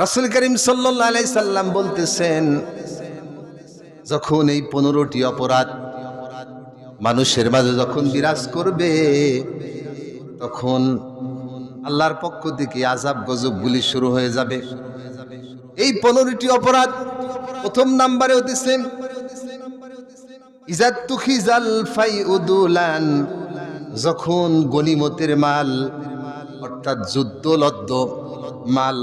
রাসূল করিম সাল্লাল্লাহু আলাইহি সাল্লাম বলতেছেন, যখন এই 15টি অপরাধ মানুষের মাঝে যখন বিরাজ করবে, তখন আল্লাহর পক্ষ থেকে আযাব গজবগুলি শুরু হয়ে যাবে। এই 15টি অপরাধ প্রথম নম্বরে হতেছে ইজাত তুখিজাল ফাইউদুলান, যখন গনিমতের মাল অর্থাৎ যুদ্ধলব্ধ মাল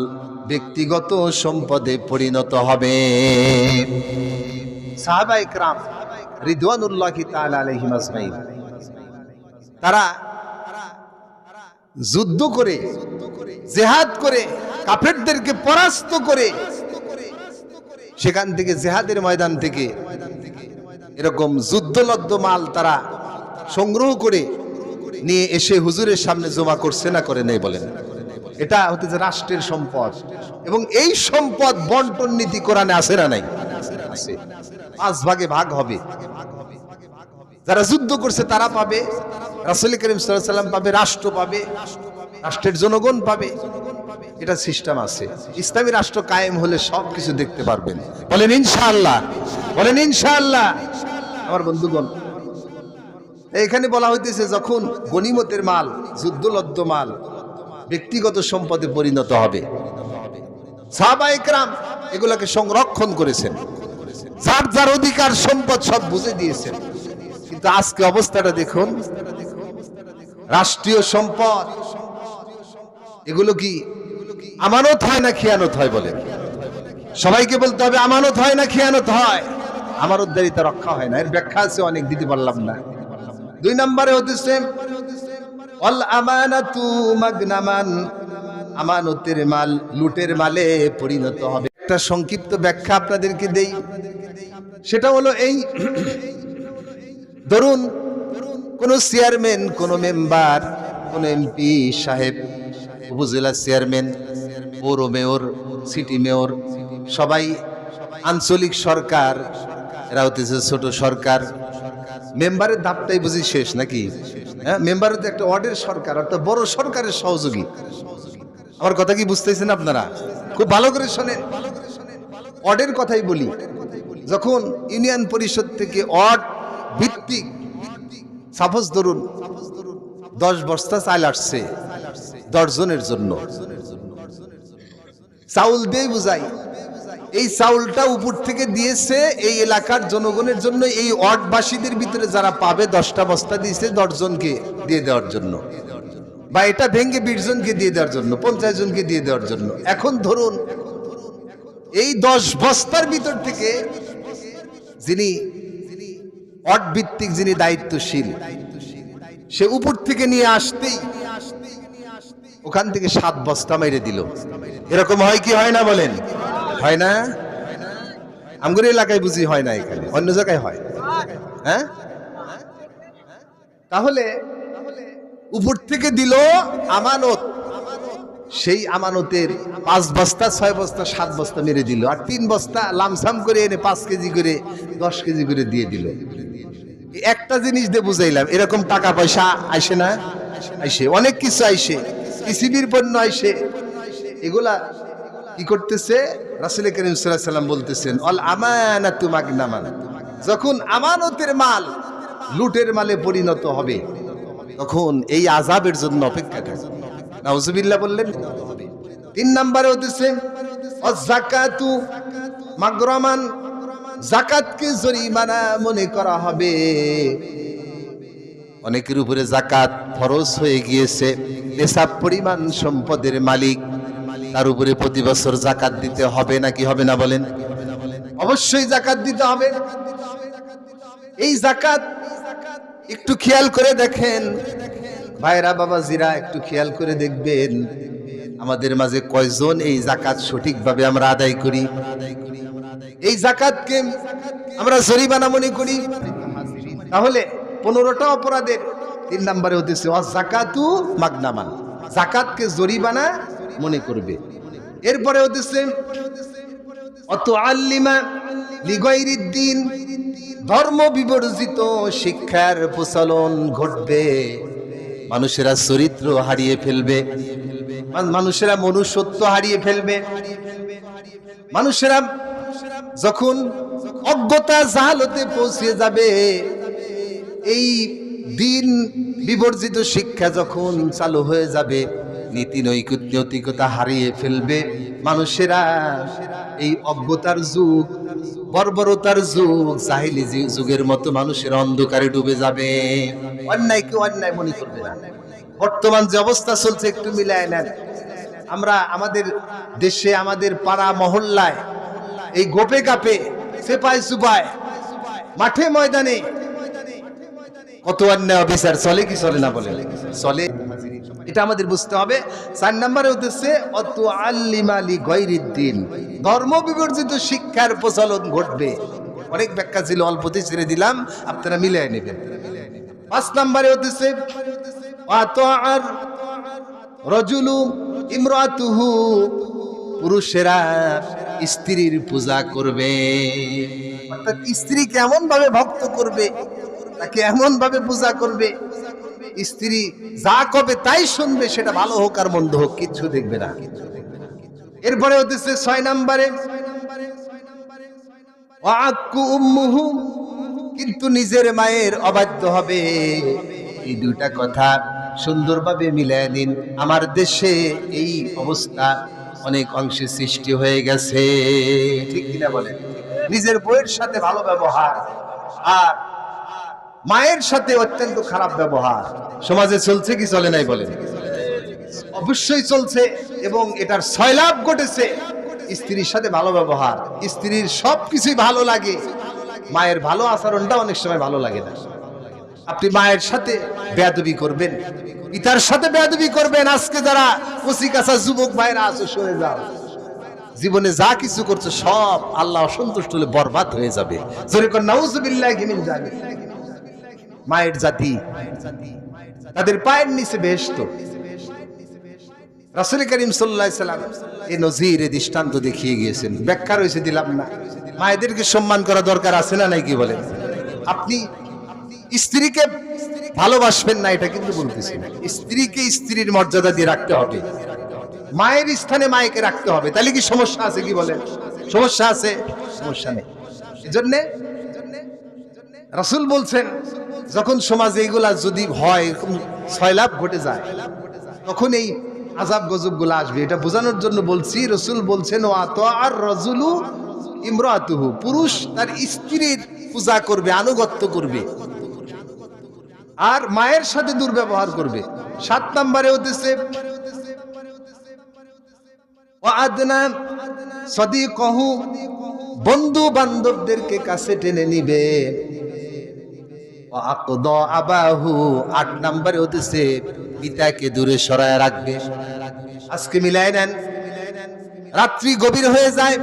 ব্যক্তিগত সম্পদে পরিণত হবে। সাহাবায়ে কেরাম রিদওয়ানুল্লাহি তাআলা আলাইহিম আজমাইন তারা যুদ্ধ করে, জিহাদ করে, কাফেরদেরকে পরাস্ত করে, সেখান থেকে জিহাদের ময়দান থেকে এরকম যুদ্ধলব্ধ মাল তারা সংগ্রহ করে নিয়ে এসে হুজুরের সামনে জমা করছে না করে নেই? বলেন, এটা হচ্ছে রাষ্ট্রের সম্পদ এবং এই সম্পদ বন্টন নীতি কোরআনে আছে না নাই? আছে। 5 ভাগে ভাগ হবে। যারা যুদ্ধ করছে তারা পাবে, রাসূল করিম সাল্লাল্লাহু আলাইহি ওয়াসাল্লাম পাবে, রাষ্ট্র পাবে, রাষ্ট্রের জনগণ পাবে। এটা সিস্টেম আছে। ইসলামী রাষ্ট্র কায়েম হলে সবকিছু দেখতে পারবেন। বলেন ইনশাআল্লাহ, বলেন ইনশাআল্লাহ। আমার বন্ধুগণ, এখানে বলা হইতেছে যখন গনিমতের মাল, যুদ্ধলব্ধ মাল ব্যক্তিগত সম্পদে পরিণত হবে, সাহাবায়ে কেরাম এগুলাকে সংরক্ষণ করেছেন, যার যার অধিকার সম্পদ সব বুঝে দিয়েছেন। কিন্তু আজকে অবস্থাটা দেখুন, রাষ্ট্রীয় সম্পদ এগুলো কি আমানত হয় না খিয়ানত হয়? বলেন, সবাইকে বলতে হবে আমানত হয় না খিয়ানত হয়? আমানতদারিতা রক্ষা হয় না। এর ব্যাখ্যা আছে অনেক, দিতে পারলাম না। 2 নম্বরে হতেছে ওয়াল আমানাতু মাগনামান, আমানতের মাল লুটের মালে পরিণত হবে। একটা সংক্ষিপ্ত ব্যাখ্যা আপনাদেরকে দেই, সেটা হলো এই, ধরুন কোন চেয়ারম্যান, কোন মেম্বার, কোন এমপি সাহেব, উপজেলা চেয়ারম্যান, পৌর মেয়র, সিটি মেয়র, সবাই আঞ্চলিক সরকার, এরা হতেছে ছোট সরকার। মেম্বারের ধাপটাই বুঝি শেষ নাকি? হ্যাঁ, মেম্বারের তো একটা ওয়ার্ডের সরকার, অর্থাৎ বড় সরকারের সহযোগী। আমার কথা কি বুঝতেছেন আপনারা? খুব ভালো করে শোনেন, ওয়ার্ডের কথাই বলি। যখন ইউনিয়ন পরিষদ থেকে ওয়ার্ড ভিত্তিক, সাপোজ ধরুন 10 বস্তা চাল আসছে 10 জনের জন্য, চাউল দিয়ে বুঝাই, এই চাউলটা উপর থেকে দিয়েছে এই এলাকার জনগণের জন্য, এই ওয়ার্ডবাসীদের ভিতরে যারা পাবে 10টা বস্তা দিয়েছে 10 জনকে দিয়ে দেওয়ার জন্য, বা এটা ভেঙে 20 জনকে দিয়ে দেওয়ার জন্য, 50 জনকে দিয়ে দেওয়ার জন্য। এখন ধরুন এই 10 বস্তার ভিতর থেকে যিনি ওয়ার্ড ভিত্তিক, যিনি দায়িত্বশীল, সে উপর থেকে নিয়ে আসতেই ওখান থেকে 7 বস্তা মেরে দিল। এরকম হয় কি হয় না? বলেন, হয় না? আমগুলো এলাকায় বুঝি হয় না, এখানে অন্য জায়গায় হয়। হ্যাঁ, তাহলে উপর থেকে দিল আমানত, সেই আমানতের 5 বস্তা, 6 বস্তা, 7 বস্তা মেরে দিল, আর 3 বস্তা লামসাম করে এনে 5 কেজি করে, 10 কেজি করে দিয়ে দিল। একটা জিনিস দিয়ে বুঝাইলাম, এরকম টাকা পয়সা আইসে না? আইসে, অনেক কিছু আইসে, পৃথিবীর পণ্য আইসে। এগুলা কি করতেছে? রাসূল করিম সাল্লাল্লাহু আলাইহি ওয়াসাল্লাম বলতেছেন আল আমানাতু মাগনামান, যখন আমানতের মাল লুটের মালে পরিণত হবে, তখন এই আযাবের জন্য অপেক্ষা করে। নাউজুবিল্লাহ বললেন। 3 নম্বরে হতেছে ওয়াজ যাকাতু মাগরামান, যাকাতকে জরিমানা মনে করা হবে। অনেকের উপরে যাকাত ফরজ হয়ে গিয়েছে, নিসাব পরিমাণ সম্পদের মালিক, তার উপরে প্রতি বছর যাকাত দিতে হবে নাকি হবে না? বলেন, অবশ্যই যাকাত দিতে হবে। এই যাকাত একটু খেয়াল করে দেখেন ভাইরা, বাবাজিরা, একটু খেয়াল করে দেখবেন আমাদের মাঝে কয়জন এই যাকাত সঠিকভাবে আমরা আদায় করি, এই যাকাতকে আমরা জরিমানা মনে করি। তাহলে 15টা অপরাধের 3 নম্বরে হতেছে ওয়াজ যাকাতু মাগনামান, যাকাতকে জরিমানা মনে করবে। এরপরে হতেছে অতুআল্লিমা লিগাইরিদ্দিন, ধর্ম বিবর্জিত শিক্ষার প্রচলন ঘটবে, মানুষেরা চরিত্র হারিয়ে ফেলবে, মানুষেরা মনুষ্যত্ব হারিয়ে ফেলবে। মানুষেরা যখন অজ্ঞতা জাহালতে পৌঁছে যাবে, এই দিন বিবর্জিত শিক্ষা যখন চালু হয়ে যাবে, নীতি নৈতিকতা হারিয়ে ফেলবে, মানুষেরা এই অজ্ঞতার যুগ, বর্বরতার যুগ, জাহিলি যুগের মতো মানুষের অন্ধকারে ডুবে যাবে। অন্যায়কে অন্যায় মনে করবে না। বর্তমান যে অবস্থা চলছে একটু মিলায় নেন। আমরা আমাদের দেশে, আমাদের পাড়া মহল্লায়, এই গোপে গাপে, সেপায় সুপায়, মাঠে ময়দানে কত অন্যায় অবিচার চলে কি চলে না বলে? চলে। এটা আমাদের বুঝতে হবে। 4 নম্বরে উদ্দেশ্যে আল্লিমালি গৈরিদ্দিন, ধর্ম বিবর্জিত শিক্ষার প্রচলন ঘটবে। অনেক ব্যাখ্যা ছিল, অল্পতে ছেড়ে দিলাম, আপনারা মিলিয়ে নেবেন। 5 নম্বরে উদ্দেশ্যে আর রজুলু ইমরাতুহু, পুরুষেরা স্ত্রীর পূজা করবে। অর্থাৎ স্ত্রী কেমন ভাবে ভক্ত করবে, তাকে এমন ভাবে পূজা করবে, স্ত্রী যা কবে তাই শুনবে, সেটা ভালো হোক আর মন্দ হোক, কিচ্ছু দেখবে না। এরপরে হচ্ছে 6 নম্বরে ওয়াক্কু উম্মুহু, কিন্তু নিজের মায়ের অবাধ্য হবে। এই দুইটা কথা সুন্দরভাবে মিলায় দিন। আমার দেশে এই অবস্থা অনেক অংশে সৃষ্টি হয়ে গেছে, ঠিক কিনা বলেন? নিজের বউয়ের সাথে ভালো ব্যবহার আর মায়ের সাথে অত্যন্ত খারাপ ব্যবহার সমাজে চলছে কি চলে নাই বলেন? অবশ্যই চলছে, এবং এটার সয়লাভ ঘটেছে। স্ত্রীর সাথে ভালো ব্যবহার, স্ত্রীর সবকিছুই ভালো লাগে, মায়ের ভালো আচরণটা অনেক সময় ভালো লাগে না। আপনি মায়ের সাথে বেয়াদবি করবেন, পিতার সাথে বেয়াদবি করবেন। আজকে যারা কচি কাঁচা যুবক ভাইরা আছো, সরে যাও। জীবনে যা কিছু করছো সব আল্লাহ অসন্তুষ্ট হলে বরবাদ হয়ে যাবে। যেরকম নাউজুবিল্লাহি মিন যালিক। মায়ের জাতি, তাদের পায়ের নিচে বেহেশত। রাসূল করিম সাল্লাল্লাহু আলাইহি সাল্লাম এই নজির, এই দৃষ্টান্ত দেখিয়ে গিয়েছেন। ব্যাখ্যা রয়েছে, দিলাম না। মায়েদেরকে সম্মান করা দরকার আছে না নাই, কি বলেন? আপনি স্ত্রীকে ভালোবাসবেন না এটা কিন্তু বলতেছি না, স্ত্রীকে স্ত্রীর মর্যাদা দিয়ে রাখতে হবে, মায়ের স্থানে মায়েকে রাখতে হবে। তাহলে কি সমস্যা আছে কি বলেন? সমস্যা আছে? সমস্যা নেই। এজন্য রাসূল বলছেন, যখন সমাজে এইগুলা যদি হয়, সয়লাভ ঘটে যায়, তখন এই আযাব গজব গুলো আসবে। এটা বোঝানোর জন্য বলছি। রাসূল বলছেন আর রাজুলু ইমরাতুহু, পুরুষ তার স্ত্রীর পূজা করবে, আনুগত্য করবে, আর মায়ের সাথে দুর্ব্যবহার করবে। 7 নম্বরে হচ্ছে ওয়াদনা সাদিকাহু, বন্ধু বান্ধবদেরকে কাছে টেনে নিবে। ওয়াকদা আবাহু, 8 নম্বরে হচ্ছে পিতাকে দূরে সরায় রাখবে। আজকে মিলাই নেন, রাত্রি গভীর হয়ে যায়,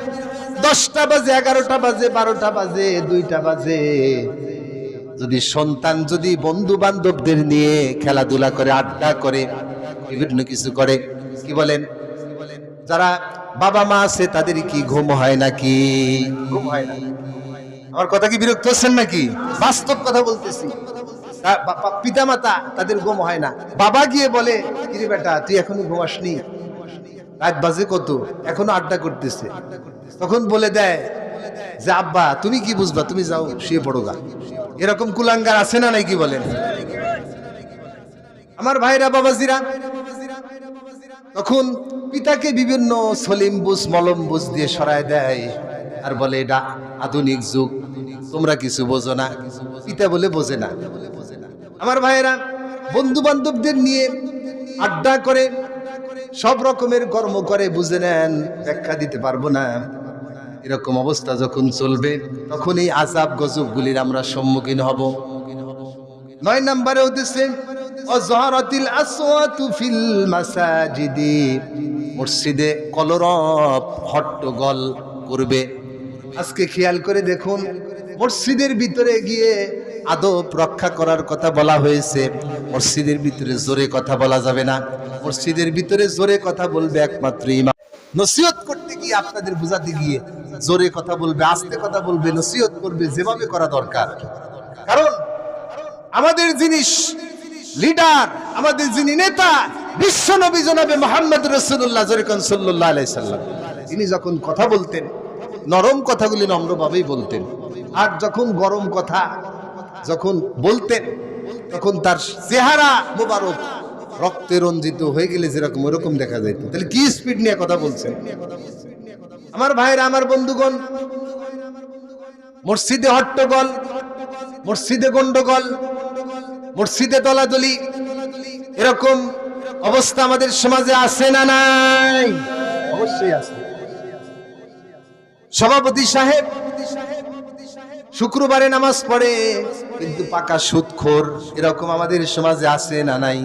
10টা বাজে, 11টা বাজে, 12টা বাজে, 2টা বাজে, যদি সন্তান যদি বন্ধু বান্ধবদের নিয়ে খেলাধুলা করে, আড্ডা করে, বিভিন্ন কিছু করে, কি বলেন, যারা বাবা মা আছে তাদের কি ঘুম হয় নাকি? ঘুম হয় না। আমার কথা কি বিরক্ত হচ্ছেন নাকি? বাস্তব কথা বলতেছি। পিতা মাতা তাদের ঘুম হয় না। বাবা গিয়ে বলে, কিরে বেটা তুই এখনো ঘুমাসনি, রাত বাজে কত, এখনো আড্ডা করতেছে। তখন বলে দেয় যে আব্বা তুমি কি বুঝবা, তুমি যাও শুয়ে পড়ো গা। এরকম কুলাঙ্গার আছে না নাই, কি বলেন? আমার ভাইরা, বাবাজিরা, তখন পিতাকে বিভিন্ন সলিম বুঝ, মলম বুঝ দিয়ে সরায় দেয়, আর বলে এটা আধুনিক যুগ, তোমরা কিছু বোঝো না। পিতা বলে বোঝে না। আমার ভাইয়েরা, বন্ধু বান্ধবদের নিয়ে আড্ডা করে, সব রকমের কর্ম করে, বুঝে নেন, ব্যাখ্যা দিতে পারবো না। এরকম অবস্থা যখন চলবে, তখন এই আযাব গজব গুলির আমরা সম্মুখীন হব। 9 নম্বরে হচ্ছে অযহারাতিল আসওয়াতু ফিল মাসাজিদি, মসজিদে কলরব, হট্টগোল করবে। আজকে খেয়াল করে দেখুন, মসজিদের ভিতরে গিয়ে আদব রক্ষা করার কথা বলা হয়েছে। মসজিদের ভিতরে জোরে কথা বলা যাবে না। মসজিদের ভিতরে জোরে কথা বলবে একমাত্র ইমাম। নসিহত করতে গিয়ে, আপনাদের বুঝাতে গিয়ে জোরে কথা বলবে, আস্তে কথা বলবে, নসিহত করবে যেভাবে করা দরকার। কারণ আমাদের জিনিস লিডার, আমাদের যিনি নেতা বিশ্ব নবী জনাবে মুহাম্মদ রাসূলুল্লাহ সাল্লাল্লাহু আলাইহি সাল্লাম, তিনি যখন কথা বলতেন নরম কথাগুলি নম্রভাবেই বলতেন, আর যখন গরম কথা যখন বলতেন তখন তার চেহারা মোবারক রক্তে রঞ্জিত হয়ে গেলে যেরকম ওরকম দেখা যেত। তাহলে কি স্পিড নিয়ে কথা বলছেন আমার ভাইরা, আমার বন্ধুগণ। মসজিদে হট্টগোল, মসজিদে গন্ডগোল, মসজিদে দলাদলি, এরকম অবস্থা আমাদের সমাজে আছে না নাই? অবশ্যই আছে। সভাপতি সাহেব শুক্রবারে নামাজ পড়ে কিন্তু পাকা সুদখোর, এরকম আমাদের সমাজে আছে না নাই?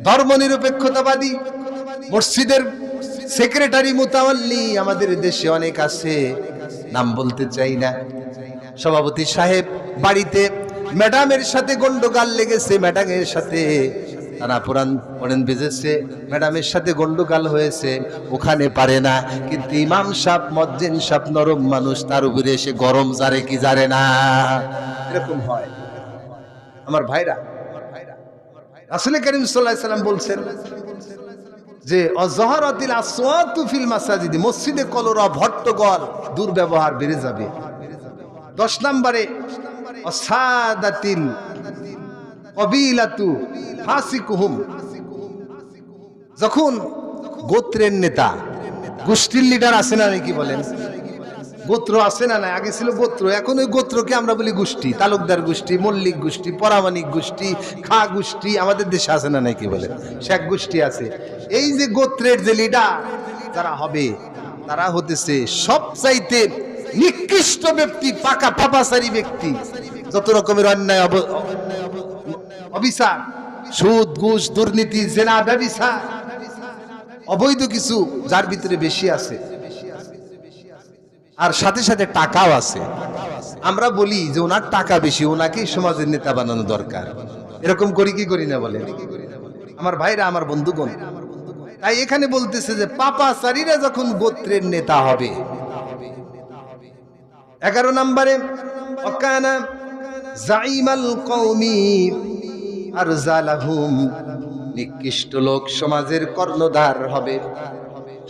ধর্মনিরপেক্ষতাবাদী মসজিদের সেক্রেটারি মুতাওয়াল্লি আমাদের দেশে অনেক আছে, নাম বলতে চাই না। সভাপতি সাহেব বাড়িতে ম্যাডামের সাথে গন্ডগোল লেগেছে, ম্যাডামের সাথে টানা পড়েন বেজেছে, ম্যাডামের সাথে গন্ডগোল হয়েছে, ওখানে পারে না, কিন্তু ইমাম সাহেব মজ্জিন সাহেব নরম মানুষ, তার উপরে এসে গরম জারে কি জারে না, এরকম হয় আমার ভাইরা। রাসূল করিম সাল্লাল্লাহু আলাইহি সাল্লাম বলছেন যে অযহরাতিল আসওয়াতু ফিল মাসাজিদ, মসজিদে কলরব হট্টগোল দুর্ব্যবহার বেড়ে যাবে। 10 নম্বরে অসাদাতিল কবিলাতু ফাসিকুহুম, যখন গোত্রের নেতা গোষ্ঠীর লিডার আছে না নাকি বলেন, গোত্র আছে না নাই? আগে ছিল গোত্র, এখন ওই গোত্রকে আমরা বলি গোষ্ঠী, তালুকদার গোষ্ঠী, মল্লিক গোষ্ঠী, পরামানিক গোষ্ঠী, খা গোষ্ঠী, আমাদের দেশে আছে না নাকি বলেন, শেখ গোষ্ঠী আছে। এই যে গোত্রের যে লিডার যারা হবে, তারা হতেছে সবচাইতে নিকৃষ্ট ব্যক্তি, পাকা পাপাচারী ব্যক্তি। যত রকমের অন্যায় অবিচার, সুদ ঘুষ দুর্নীতি জেনা ব্যভিচার অবৈধ কিছু যার ভিতরে বেশি আছে, আর সাথে সাথে টাকাও আছে। আমরা বলি যে ওনার টাকা বেশি, ওনাকেই সমাজের নেতা বানানো দরকার। এরকম করি কি করি না বলেন আমার ভাইরা, আমার বন্ধুগণ। তাই এখানে বলতেছে যে পাপাচারীরা যখন গোত্রের নেতা হবে। 11 নম্বরে ওয়াকানা জাইমাল কওমি আরজালাহুম, নিকৃষ্ট লোক সমাজের কর্ণধার হবে।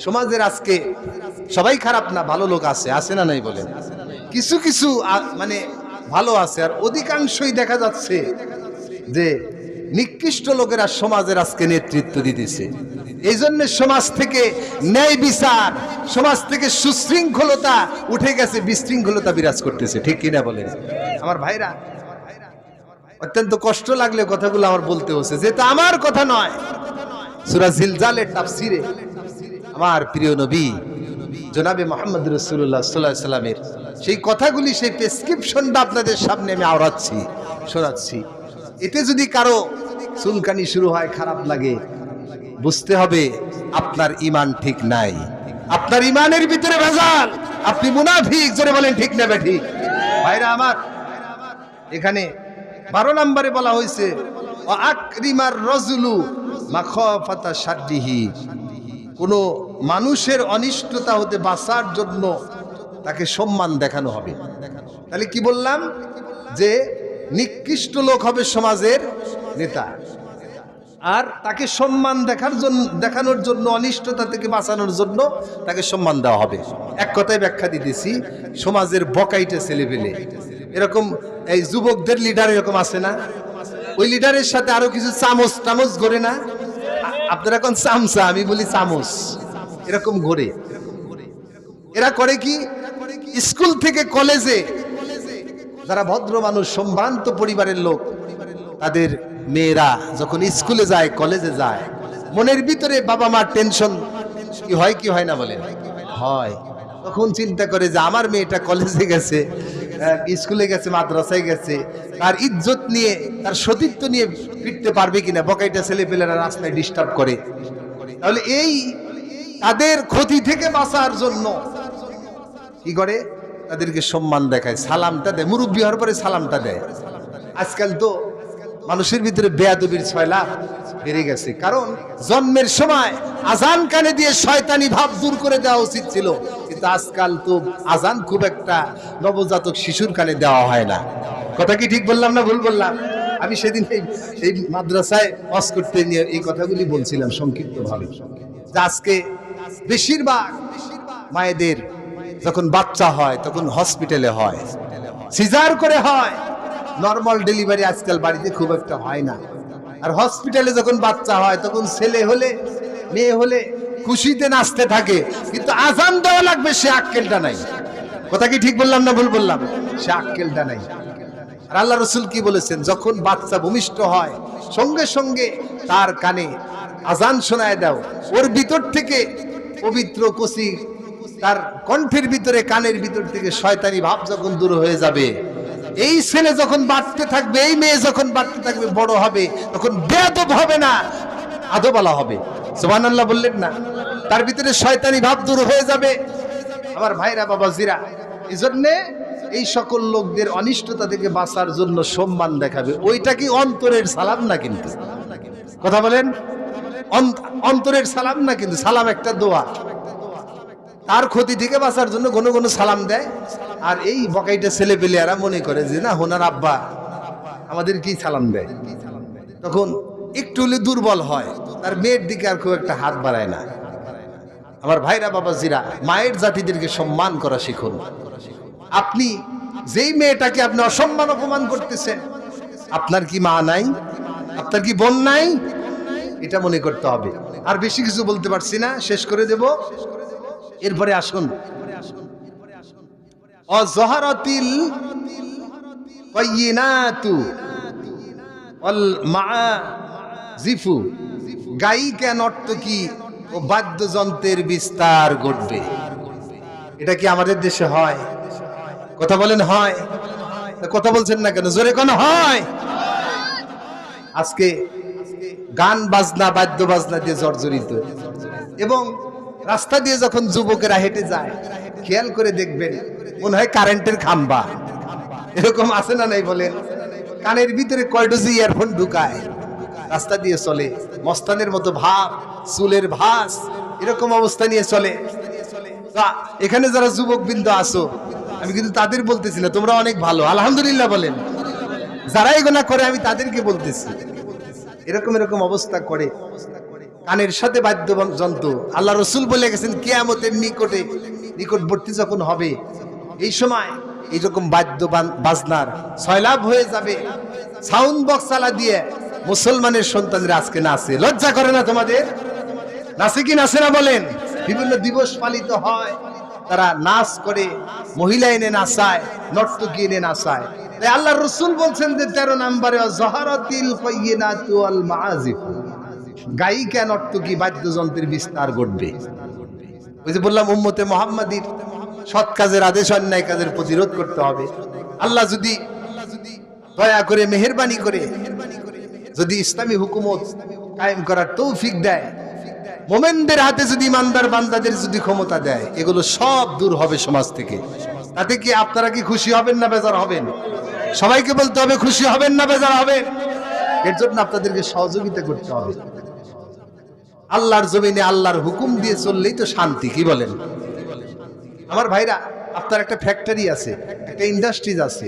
সমাজের আজকে সবাই খারাপ না, ভালো লোক আছে, আছে না নাই বলেন? কিছু কিছু মানে ভালো আছে, আর অধিকাংশই দেখা যাচ্ছে যে নিকৃষ্ট লোকেরা সমাজের আজকে নেতৃত্ব দিতেছে। এই জন্য সমাজ থেকে ন্যায় বিচার, সমাজ থেকে সুশৃঙ্খলতা উঠে গেছে, বিশৃঙ্খলতা বিরাজ করতেছে। ঠিক কিনা বলেন আমার ভাইরা? অত্যন্ত কষ্ট লাগলে কথাগুলো আমার বলতে হচ্ছে, যেটা আমার কথা নয়। সূরা জিলজালের তাফসিরে আমার প্রিয় নবী জনাবে মুহাম্মদ রাসূলুল্লাহ সাল্লাল্লাহু আলাইহি সাল্লামের সেই কথাগুলি, সেই প্রেসক্রিপশনটা আপনাদের সামনে আমি আওড়াচ্ছি, শোনাচ্ছি। এতে যদি কারো চুলকানি শুরু হয়, খারাপ লাগে, বুঝতে হবে আপনার ঈমান ঠিক নাই, আপনার ঈমানের ভিতরে ভেজাল, আপনি মুনাফিক। জোরে বলেন ঠিক না বেঠিক? ভাইরা আমার, এখানে 12 নম্বরে বলা হয়েছে আকরিমার রাজুলু মাখাফাতা শাররিহি, কোন মানুষের অনিষ্টতা হতে বাঁচার জন্য তাকে সম্মান দেখানো হবে। তাহলে কি বললাম? যে নিকৃষ্ট লোক হবে সমাজের নেতা, আর তাকে সম্মান দেখানোর জন্য, অনিষ্টতা থেকে বাঁচানোর জন্য তাকে সম্মান দেওয়া হবে। এক কথায় ব্যাখ্যা দিতেছি, সমাজের বকাইটে ছেলে পেলে, এরকম এই যুবকদের লিডার এরকম আছে না? ওই লিডারের সাথে আরো কিছু চামচ টামচ ঘোরে না? আপনারা এখন চামচা, আমি বলি চামচ, এরকম ঘোরে। এরা করে কি? স্কুল থেকে কলেজে যারা ভদ্র মানুষ, সম্ভ্রান্ত পরিবারের লোক, তাদের মেয়েরা যখন স্কুলে যায়, কলেজে যায়, মনের ভিতরে বাবা মার টেনশন কি হয় কি হয় না বলেন? হয়। তখন চিন্তা করে যে আমার মেয়েটা কলেজে গেছে, স্কুলে গেছে, মাদ্রাসায় গেছে, তার ইজ্জত নিয়ে, তার সতীত্ব নিয়ে ফিরতে পারবে কিনা। বকাইটা ছেলেপেলেরা রাস্তায় ডিস্টার্ব করে। তাহলে এই তাদের ক্ষতি থেকে বাঁচার জন্য কি করে? তাদেরকে সম্মান দেখায়, সালামটা দেয়, মুরব্বী হওয়ার পরে সালামটা দেয়। আজকাল তো মানুষের ভিতরে বেয়াদবির ছয়লা বেড়ে গেছে, কারণ জন্মের সময় আজান কানে দিয়ে শয়তানি ভাব দূর করে দেওয়া উচিত ছিল, কিন্তু আজকাল তো আজান খুব একটা নবজাতক শিশুর কানে দেওয়া হয় না। কথা কি ঠিক বললাম না ভুল বললাম? আমি সেদিন এই মাদ্রাসায় ওয়াজ করতে নিয়ে এই কথাগুলি বলছিলাম সংক্ষিপ্তভাবে, যে আজকে বেশিরভাগ মায়েদের যখন বাচ্চা হয় তখন হসপিটালে হয়, সিজার করে হয়। নর্মাল ডেলিভারি আজকাল বাড়িতে খুব একটা হয় না। আর হসপিটালে যখন বাচ্চা হয় তখন ছেলে হলে মেয়ে হলে খুশিতে নাচতে থাকে, কিন্তু আজান দেওয়া লাগবে সে আক্কেলটা নাই। কথা কি ঠিক বললাম না ভুল বললাম? সে আক্কেলটা নাই। আর আল্লাহ রসুল কি বলেছেন, যখন বাচ্চা ভূমিষ্ঠ হয় সঙ্গে সঙ্গে তার কানে আজান শোনায় দাও, ওর ভিতর থেকে পবিত্র কসি তার কণ্ঠের ভিতরে কানের ভিতর থেকে শয়তানি ভাব যখন দূর হয়ে যাবে, এই ছেলে যখন বাড়তে থাকবে, এই মেয়ে যখন বাড়তে থাকবে, বড় হবে, তখন বেয়াদব হবে না, আদবালা হবে। সুবহানাল্লাহ বললেন না? তার ভিতরে শয়তানি ভাব দূর হয়ে যাবে। আমার ভাইরা বাবাজিরা, এই জন্যে এই সকল লোকদের অনিষ্টতা থেকে বাঁচার জন্য সম্মান দেখাবে। ওইটা কি অন্তরের সালাম না কিন্তু, কথা বলেন, অন্তরের সালাম না কিন্তু, সালাম একটা দোয়া। তার ক্ষতি থেকে বাঁচার জন্য কোনো কোনো সালাম দেয়। আর এই বকাইটা ছেলে পেলে এরা মনে করে যে না, হোনার আব্বা আমাদের কি সালাম দেয়, তখন একটু হলে দুর্বল হয়, তার মেয়ের দিকে আর খুব একটা হাত বাড়ায় না। আমার ভাইরা বাবাজিরা, মায়ের জাতিদেরকে সম্মান করা শিখুন। আপনি যেই মেয়েটাকে আপনি অসম্মান অপমান করতেছেন, আপনার কি মা নাই, আপনার কি বোন নাই, এটা মনে করতে হবে। আর বেশি কিছু বলতে পারছি না, শেষ করে দেব। এরপরে আসুন, অজহারাতিল বায়িনাতু ওয়াল মাআজিফু, গায়িকা নর্তকী ও বাদ্যযন্ত্রের বিস্তার ঘটবে। এটা কি আমাদের দেশে হয়? কথা বলেন হয়? কথা বলছেন না কেন? জোরে কোন হয়? আজকে গান বাজনা বাদ্য বাজনা দিয়ে জর্জরিত, এবং রাস্তা দিয়ে যখন যুবকেরা হেঁটে যায় খেয়াল করে দেখবেন মনে হয় কারেন্টের খাম্বা। এরকম আছে না নাই বলেন? কানের ভিতরে কয় ডজি ইয়ারফোন ঢুকায়, রাস্তা দিয়ে চলে, মস্তানের মতো ভাব, চুলের ভাস, এরকম অবস্থা নিয়ে চলে। এখানে যারা যুবক বৃন্দ আসো, আমি কিন্তু তাদের বলতেছি না, তোমরা অনেক ভালো, আলহামদুলিল্লাহ বলেন। যারা এগুলা করে আমি তাদেরকে বলতেছি, এরকম এরকম অবস্থা করে কানের সাথে বাদ্যযন্ত্র। আল্লাহ রসুল বলে গেছেন কিয়ামতের নিকটবর্তী যখন হবে, এই সময় এইরকম বাদ্য বাজনার সয়লাভ হয়ে যাবে। সাউন্ড বক্স চালা দিয়ে মুসলমানের সন্তানরা আজকে নাচে, লজ্জা করে না তোমাদের? নাচে কি নাচে না বলেন? বিভিন্ন দিবস পালিত হয়, তারা নাচ করে, মহিলা এনে নাচায়, নর্তকী এনে নাচায়। তাই আল্লাহ রসুল বলছেন যে 13 নম্বরে জহারাতিল বায়িনাতু ওয়াল মাআজিফ, গায়িকা নর্তকী বাদ্যযন্ত্রের বিস্তার ঘটবে। ওই যে বললাম, উম্মতে মুহাম্মাদীর সৎ কাজের আদেশ, অন্যায় কাজের প্রতিরোধ করতে হবে। আল্লাহ যদি দয়া করে, মেহেরবানি করে যদি ইসলামী হুকুমত কায়েম করার তৌফিক দেয়, মোমেনদের হাতে যদি ইমানদার বান্দাদের যদি ক্ষমতা দেয়, এগুলো সব দূর হবে সমাজ থেকে। তাতে কি আপনারা কি খুশি হবেন না বেজার হবেন? সবাইকে বলতে হবে খুশি হবেন না বেজার হবেন? এর জন্য আপনাদেরকে সহযোগিতা করতে হবে। আল্লাহর জমিনে আল্লাহর হুকুম দিয়ে চললেই তো শান্তি, কি বলেন? আমার ভাইরা, আপনার একটা ফ্যাক্টরি আছে, একটা ইন্ডাস্ট্রিজ আছে,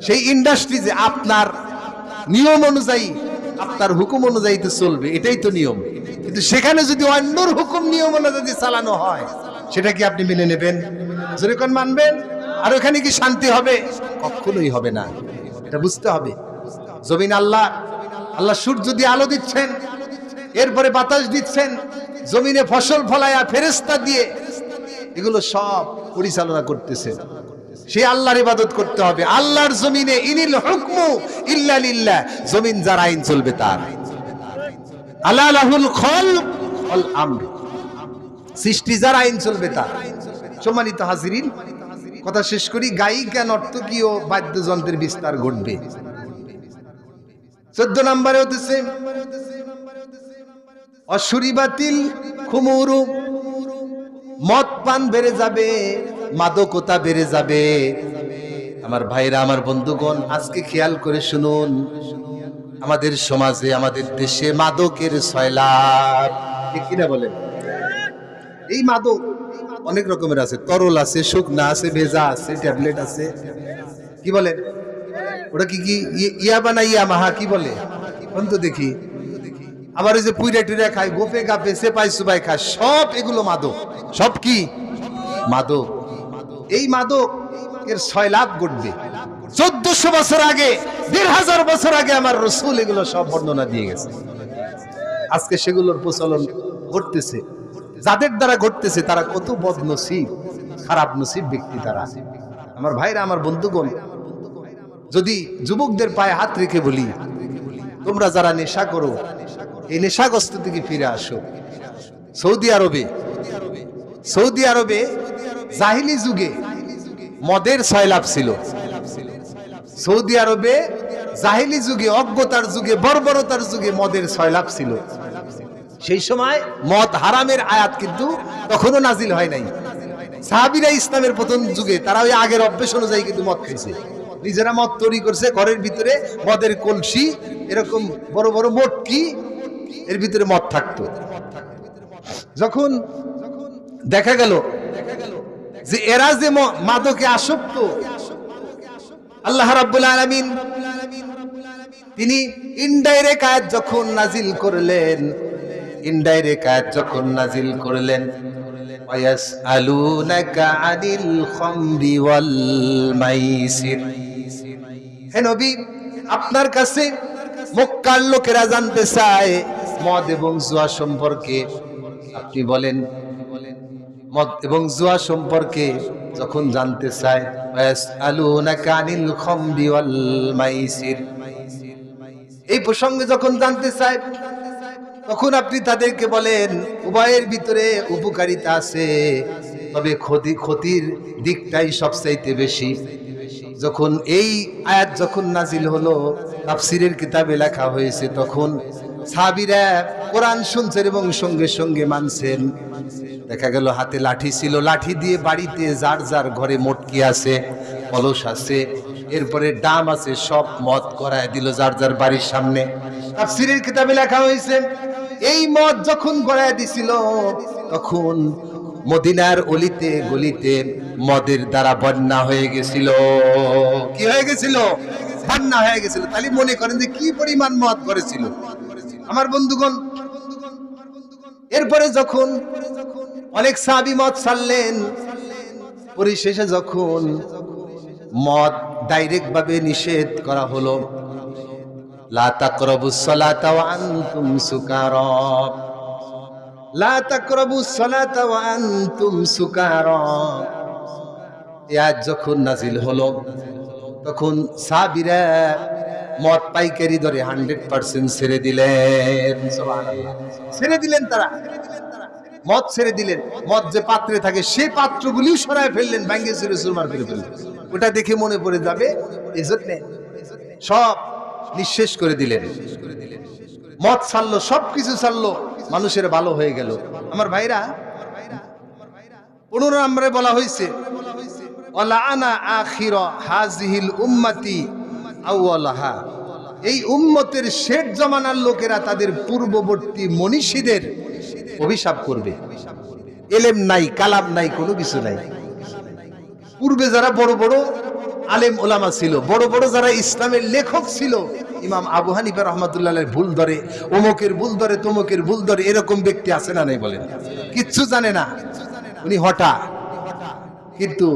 সেই ইন্ডাস্ট্রিজে আপনার নিয়ম অনুযায়ী, আপনার হুকুম অনুযায়ী তো চলবে, এটাই তো নিয়ম। কিন্তু সেখানে যদি অন্যর হুকুম নিয়ম অনুযায়ী চালানো হয়, সেটা কি আপনি মেনে নেবেন? যেরকম মানবেন? আর ওখানে কি শান্তি হবে? কখনোই হবে না। এটা বুঝতে হবে। জমিন আল্লাহ সূর্য দিয়ে আলো দিচ্ছেন, এরপরে বাতাস দিচ্ছেন, জমিনে ফসল ফলায়া ফেরেশতা দিয়ে এগুলো সব পরিচালনা করতেছে। সেই আল্লাহর ইবাদত করতে হবে। আল্লাহর জমিনে ইনিল হুকমু ইল্লা লিল্লাহ, জমিন যার আইন চলবে তার। আলা লাহুল খালক ওয়াল আমর, সৃষ্টি যার আইন চলবে তার। সম্মানিত হাজিরিন, কথা শেষ করি। গায়িকা নর্তকী ও বাদ্যযন্ত্রের বিস্তার ঘটবে। 14 নম্বরে হতেছে অশুরিবাতিল খুমুরু, মদ পান বেড়ে যাবে, মাদকতা বেড়ে যাবে। আমার ভাইরা, আমার বন্ধুগণ, আজকে খেয়াল করে শুনুন, আমাদের সমাজে, আমাদের দেশে মাদকের সয়লাব, ঠিক কিনা বলেন? এই মাদক অনেক রকমের আছে, তরল আছে, শুকনা আছে, ভেজা আছে, ট্যাবলেট আছে, কি বলেন? ওটা কি কি ইয়াবা না ইয়ামাহা কি বলে কোন তো দেখি। আবার ওই যে পুইরা টুইরা খায়, গোপে গাপে সেপাই সুপাই খায়, সব এগুলো মাদক। সব কি মাদক। এই মাদক এর 6 লাভ ঘটবে। 1400 বছর আগে, 1500 বছর আগে আমার রাসূল এগুলো সব বর্ণনা দিয়ে গেছে। আজকে সেগুলোর প্রচলন ঘটতেছে। যাদের দ্বারা ঘটতেছে তারা কত বদনসিব, খারাপ নসিব ব্যক্তি তারা। আমার ভাইরা, আমার বন্ধুগণ, যদি যুবকদের পায়ে হাত রেখে বলি, তোমরা যারা নেশা করো এই নেশাগ্রস্ত থেকে ফিরে আসো। সৌদি আরবে জাহিলি যুগে মদের 6 লাভ ছিল। সৌদি আরবে জাহিলি যুগে, অজ্ঞতার যুগে, বর্বরতার যুগে মদের 6 লাভ ছিল। সেই সময় মদ হারামের আয়াত কিন্তু তখনও নাজিল হয় নাই। সাহাবীরা ইসলামের প্রথম যুগে তারা ওই আগের অভ্যাস অনুযায়ী কিন্তু মদ খাইছে, নিজেরা মদ তৈরি করছে ঘরের ভিতরে। মদের কলসি, এরকম বড় বড় মটকি, এর ভিতরে মদ থাকতো। যখন দেখা গেল যে এরা যে মাদকে আসক্ত, আল্লাহ রাব্বুল আলামিন তিনি ইনডাইরেক্ট আয়াত যখন নাজিল করলেন, ওয়ায়াসআলুনাকা আনিল খামরি ওয়াল মাইসির, হে নবী আপনার কাছে মক্কার লোকেরা জানতে চায় মদ এবং জুয়া সম্পর্কে। আপনি বলেন মদ এবং জুয়া সম্পর্কে যখন জানতে চায়, ওয়ায়াসআলুনাকা আনিল খামরি ওয়াল মাইসির, এই প্রসঙ্গে যখন জানতে চায় তখন আপনি তাদেরকে বলেন উভয়ের ভিতরে উপকারিতা আছে, তবে ক্ষতির দিকটাই সবচাইতে বেশি। যখন এই আয়াত যখন নাজিল হলো, তাফসীরের কিতাবে লেখা হয়েছে, তখন সাহাবীরা কোরআন শুনছেন এবং সঙ্গে সঙ্গে মানছেন। দেখা গেল হাতে লাঠি ছিল, লাঠি দিয়ে বাড়িতে যার যার ঘরে মটকি আছে, কলস আছে, এরপরে ডাম আছে, সব মদ করায় দিল যার যার বাড়ির সামনে। তাফসীরের কিতাবে লেখা হয়েছে এই মদ যখন গড়ায় দিছিল, তখন মদিনার অলিতে গলিতে মদের দ্বারা বন্যা হয়ে গেছিল। কি হয়ে গেছিল? বন্যা হয়ে গেছিল। তাহলে মনে করেন যে কি পরিমাণ মদ করেছিল আমার বন্ধুগণ। এরপরে যখন অনেক সাহাবী মদ ছাড়লেন, পরিশেষে যখন মদ ডাইরেক্ট ভাবে নিষেধ করা হলো, লা তাকরাবুস সালাতা ওয়া আনতুম সুকারা, লা তাকরাবুস সালাতা ওয়া আনতুম সুকারা, এই আয়াত যখন নাজিল হলো, তখন সাহাবীরা মদ পাইকারি দরে 100% ছেড়ে দিলেন। সুবহানাল্লাহ, ছেড়ে দিলেন। তারা মদ ছেড়ে দিলেন। মদ যে পাত্রে থাকে সেই পাত্রগুলিও সরায় ফেললেন, ভাঙে ছেড়ে চুরমার করে ফেললেন। ওটা দেখে মনে পড়ে যাবে, এজন্য সব নিঃশেষ করে দিলেন। মদ ছাড়লো, সবকিছু ছাড়লো, মানুষের ভালো হয়ে গেল। আমার ভাইরা, 15 নম্বরে বলা হয়েছে ওয়ালাআনা আখিরা হাযিহিল উম্মতি আউওয়ালাহা, এই উম্মতের শেষ জামানার লোকেরা তাদের পূর্ববর্তী মনীষীদের অভিশাপ করবে। এলেম নাই, কালাম নাই, কোনো কিছু নাই। পূর্বে যারা বড় বড় আলেম ওলামা ছিল, বড় বড় যারা ইসলামের লেখক ছিল, ইমাম আবু হানিফা রাহমাতুল্লাহের ভুল ধরে, অমুকের ভুল ধরে, তমুকের ভুল ধরে, এরকম ব্যক্তি আছে না নাই বলেন? কিচ্ছু জানে না, উনি হঠা, কিন্তু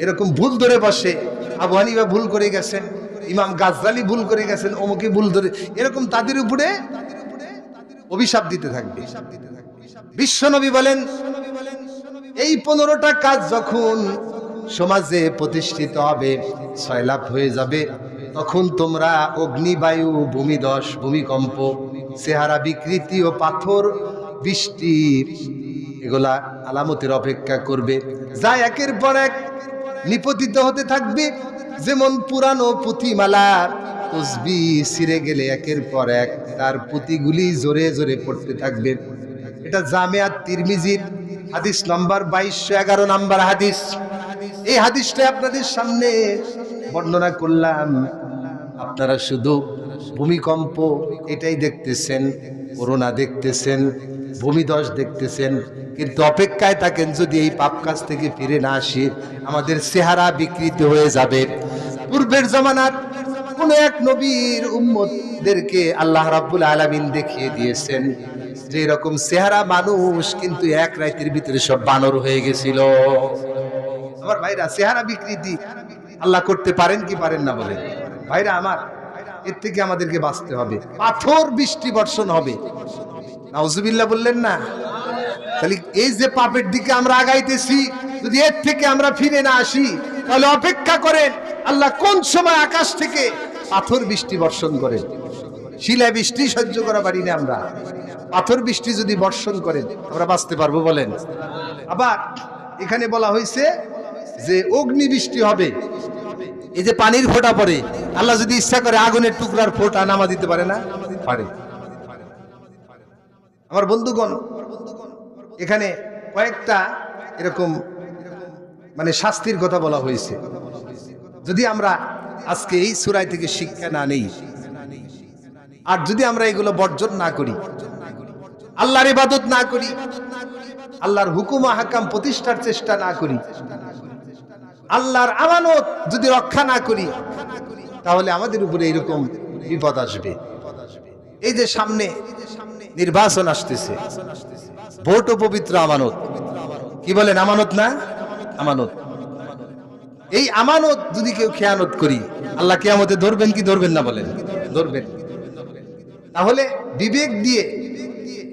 এরকম ভুল ধরে বসে। আবু হানিফা ভুল করে গেছেন, ইমাম গাজ্জালি ভুল করে গেছেন, অমুকে ভুল ধরে, এরকম তাদের উপরে অভিশাপ দিতে থাকবে। বিশ্বনবী বলেন এই 15টা কাজ যখন সমাজে প্রতিষ্ঠিত হবে, 6 লাভ হয়ে যাবে, তখন তোমরা অগ্নি, বায়ু, ভূমিধস, ভূমিকম্প, চেহারা বিকৃতি ও পাথর বৃষ্টি, এগুলা আলামতের অপেক্ষা করবে, যা একের পর এক নিপতিত হতে থাকবে। যেমন পুরানো পুঁথিমালা তসবিহ ছিঁড়ে গেলে একের পর এক তার পুঁতিগুলি জোরে জোরে পড়তে থাকবে। এটা জামিয়া তিরমিজির হাদিস নম্বর 2211 নম্বর হাদিস। এই হাদিসটা আপনাদের সামনে বর্ণনা করলাম। আপনারা শুধু ভূমিকম্প এটাই দেখতেছেন, করোনা দেখতেছেন, ভূমিধস দেখতেছেন, কিন্তু অপেক্ষায় থাকেন যদি এই পাপ কাজ থেকে ফিরে না আসি, আমাদের চেহারা বিকৃত হয়ে যাবে। পূর্বের জামানার কোন এক নবীর উম্মতদেরকে আল্লাহ রাব্বুল আলামিন দেখিয়ে দিয়েছেন যে এরকম চেহারা মানুষ কিন্তু এক রাতের ভিতরে সব বানর হয়ে গেছিল। আমার ভাইরা, চেহারা বিকৃতি আল্লাহ করতে পারেন কি পারেন না বলেন? ভাইরা আমার, এর থেকে আমাদেরকে বাঁচতে হবে। পাথর বৃষ্টি বর্ষণ হবে, নাউজুবিল্লাহ বললেন না? তাহলে এই যে পাপের দিকে আমরা আগাইতেছি, যদি এর থেকে আমরা ফিরে না আসি, তাহলে অপেক্ষা করেন আল্লাহ কোন সময় আকাশ থেকে পাথর বৃষ্টি বর্ষণ করেন। শিলা বৃষ্টি সহ্য করা পারি না আমরা, পাথর বৃষ্টি যদি বর্ষণ করেন আমরা বাঁচতে পারবো বলেন? আবার এখানে বলা হয়েছে যে অগ্নি বৃষ্টি হবে। এই যে পানির ফোঁটা পড়ে, আল্লাহ যদি ইচ্ছা করে আগুনের টুকরার ফোঁটা নামা দিতে পারে না? পারে। আমার বন্ধুগণ, এখানে কয়েকটা এরকম মানে শাস্তির কথা বলা হয়েছে। যদি আমরা আজকে এই সূরা থেকে শিক্ষা না নেই, আর যদি আমরা এগুলো বর্জন না করি, আল্লাহর ইবাদত না করি, আল্লাহর হুকুম আহকাম প্রতিষ্ঠার চেষ্টা না করি, আল্লাহর আমানত যদি রক্ষা না করি, তাহলে আমাদের উপরে এরকম বিপদ আসবে। এই যে সামনে নির্বাচন আসতেছে, ভোটও পবিত্র আমানত। কি বলেন? আমানত না? আমানত। এই আমানত যদি কেউ খেয়ানত করি, আল্লাহ কিয়ামতে ধরবেন কি ধরবেন না বলেন? ধরবেন। তাহলে বিবেক দিয়ে,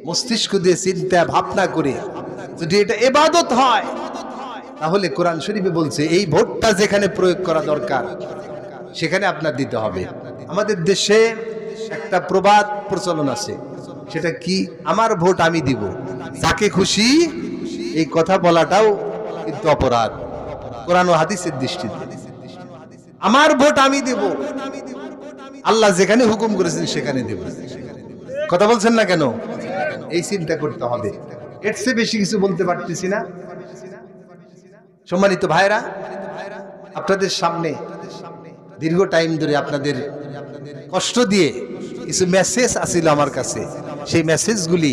মস্তিষ্ক দিয়ে চিন্তা ভাবনা করে যদি এটা ইবাদত হয়, তাহলে কোরআন শরীফে বলছে এই ভোটটা যেখানে প্রয়োগ করা দরকার সেখানে আপনার দিতে হবে। আমাদের দেশে একটা প্রবাদ প্রচলন আছে, সেটা কি? আমার ভোট আমি দিব, যাকে খুশি। এই কথা বলাটাও কিন্তু অপরাধ কোরআন ও হাদিসের দৃষ্টিতে। আমার ভোট আমি দেব, আল্লাহ যেখানে হুকুম করেছেন সেখানে দেব। কথা বলছেন না কেন? এই চিন্তা করতে হবে। এর চেয়ে বেশি কিছু বলতে পারতেছি না। সম্মানিত ভাইরা, আপনাদের সামনে দীর্ঘ টাইম ধরে আপনাদের কষ্ট দিয়ে কিছু মেসেজ আসিল আমার কাছে, সেই মেসেজগুলি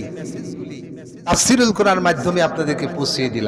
তাফসীরুল কোরআনের মাধ্যমে আপনাদেরকে পৌঁছিয়ে দিলাম।